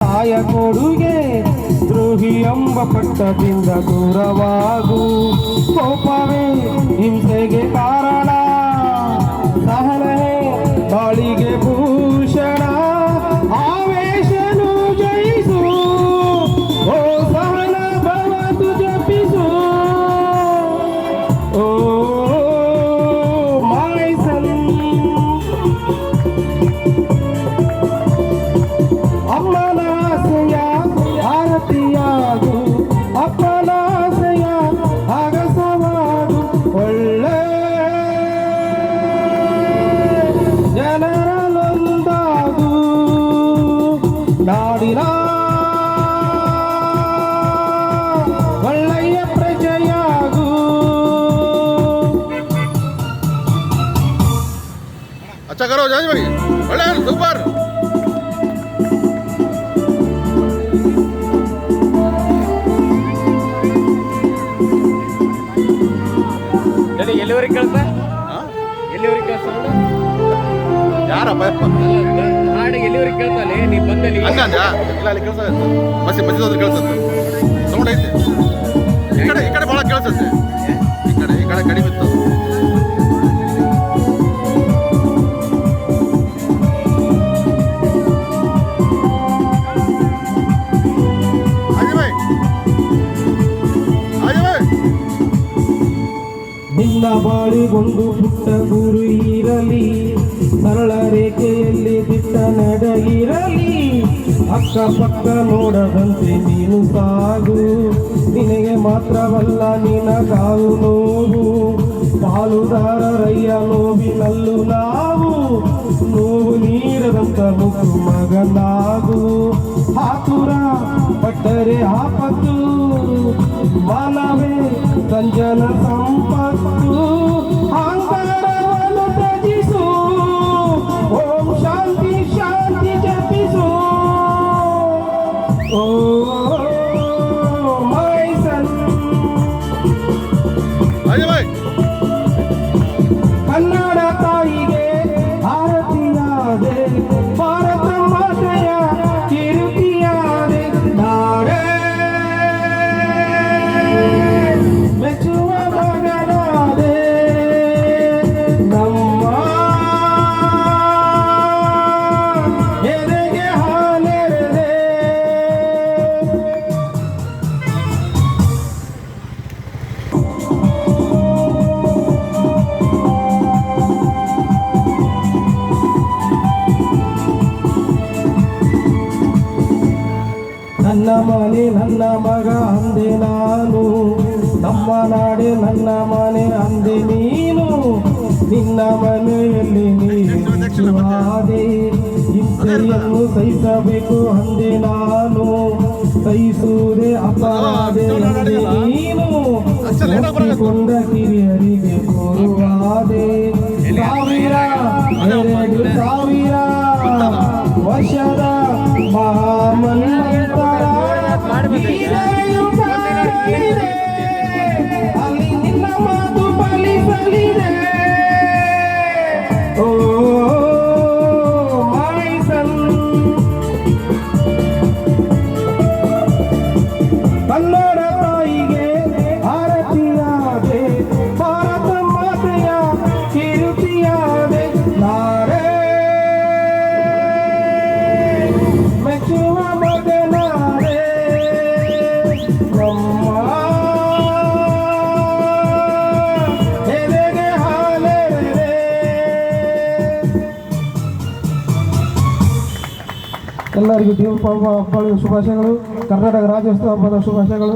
ತಾಯ ಕೊಡುಗೆ ದ್ರೋಹಿ ಎಂಬ ಪಟ್ಟದಿಂದ ದೂರವಾಗು. ಕೋಪವೇ ಹಿಂಸೆಗೆ ಕಾರಣ, ಸಹನೆ ಬಾಳಿಗೆ ಭೂಷಣ. ಆವೇಶನು ಜಯಿಸು, ಓ ಸಹನ ಭವತು ಜಪಿಸು. ಓ ಮಾಯ್ಸನ್ ಅಮ್ಮನ ಆಸೆಯ ಆರತಿಯಾಗು, ಅಪ್ಪನ ಆಸೆಯ ಆಗಸವಾಗು. ಒಳ್ಳೆ ಜನರಲ್ಲೊಂದಾಗು, ನಾಡಿನ ಒಳ್ಳೆಯ ಪ್ರಜೆಯಾಗು. अच्छा करो जाज भाई, ಒಳ್ಳೆ ಸೂಪರ್. ಎಲ್ಲಿವರೆಗೆ ಕೆಲಸ, ಎಲ್ಲಿವರೆಗೆ ಕೆಲಸ ಯಾರಪ್ಪ ಹಾಡು ಎಲ್ಲಿವರೆಗೆ ಕೇಳ್ತಲ್ಲ ನೀ ಬಂದಲ್ಲಿ ಹಂಗಂದ ಇಲ್ಲ ಅಲ್ಲಿ ಕೆಲಸ ಬಸ್ ಮಧ್ಯದ ಕೇಳಿಸುತ್ತೆ ಸೌಂಡ್ ಐತೆ. ಈ ಕಡೆ ಭಾಳ ಕೇಳಿಸುತ್ತೆ, ಈ ಕಡೆ ಕಡಿಮೆ ಇತ್ತು. ನಿನ್ನ ಬಾಳಿಗೊಂಡು ಪುಟ್ಟ ಗುರು ಇರಲಿ, ಸರಳ ರೇಖೆಯಲ್ಲಿ ದಿಟ್ಟ ನಡೆಯಿರಲಿ. ಅಕ್ಕಪಕ್ಕ ನೋಡದಂತೆ ನೀನು ಸಾಗು, ನಿನಗೆ ಮಾತ್ರವಲ್ಲ ನಿನಗಾವು ನೋವು. ಪಾಲುದಾರರಯ್ಯ ನೋವಿನಲ್ಲೂ ನಾವು, ನೋವು ನೀರದಂತ ಮುಖು ಮಗನಾಗು. ಆತುರ ಪಟ್ಟರೆ ಆಪತ್ತು, ಮಾನವೇ ಸಂಜನ ಸಂಪತ್ತು. ಅಹಂಕಾರವನ್ನು ತ್ಯಜಿಸು, ಓಂ ಶಾಂತಿ ಶಾಂತಿ ಜಪಿಸು. ಓ ಮೈಸನ್ ಕನ್ನಡ ತಾಯಿಗೆ ಆರತಿಯಾದೆ, ಭಾರತ ಮಾತೆಯ ಕಿರುತಿಯಾದೆ. ನಾಡೇ ಮೆಚ್ಚುವ ಮಗನಾದೆ, ನಮ್ಮ ಎದೆಗೆ ಹಾಲೆರೆದೆ. ನನ್ನ ಮನೆ ನನ್ನ ಮಗ ಅಂದೆ ನಾನು, ನಮ್ಮ ನಾಡೆ ನನ್ನ ಮನೆ ಅಂದೆ ನೀನು. ನಿನ್ನ ಮನೆಯಲ್ಲಿ ನೀರುವಾದೆ, ಹಿಂಸೆಯನ್ನು ಸಹಿಸಬೇಕು ಅಂದೆ ನಾನು. ಸಹಿಸುವುದೇ ಅಪರಾಧ ಅಂದೆ ನೀನು, ಒಪ್ಪಿಕೊಂಡ ಕಿರಿಯರಿಗೆ ಕೋರುವಾದೆ. 1000 ವರ್ಷದ ಮಹಾಮನ್ವಂತರ ವೀರೆಯು ಕಾಣಲಿದೆ, ಅಲ್ಲಿ ನಿನ್ನ ಮಾತು ಫಲಿಸಲಿದೆ. ಓ ಮೈಸನ್ ಕನ್ನಡ ತಾಯಿಗೆ ಆರತಿಯಾದೆ, ಭಾರತ ಮಾತೆಯ ಕಿರುತಿಯಾದೆ. ನಾಡೇ ಮೆಚ್ಚುವ ಮಗನಾದೆ, ನಮ್ಮ ಎದೆಗೆ ಹಾಲೆರೆದೆ. ಎಲ್ಲರಿಗೂ ದೀಪ ಹಬ್ಬದ ಶುಭಾಶಯಗಳು, ಕರ್ನಾಟಕ ರಾಜ್ಯೋತ್ಸವ ಹಬ್ಬದ ಶುಭಾಶಯಗಳು.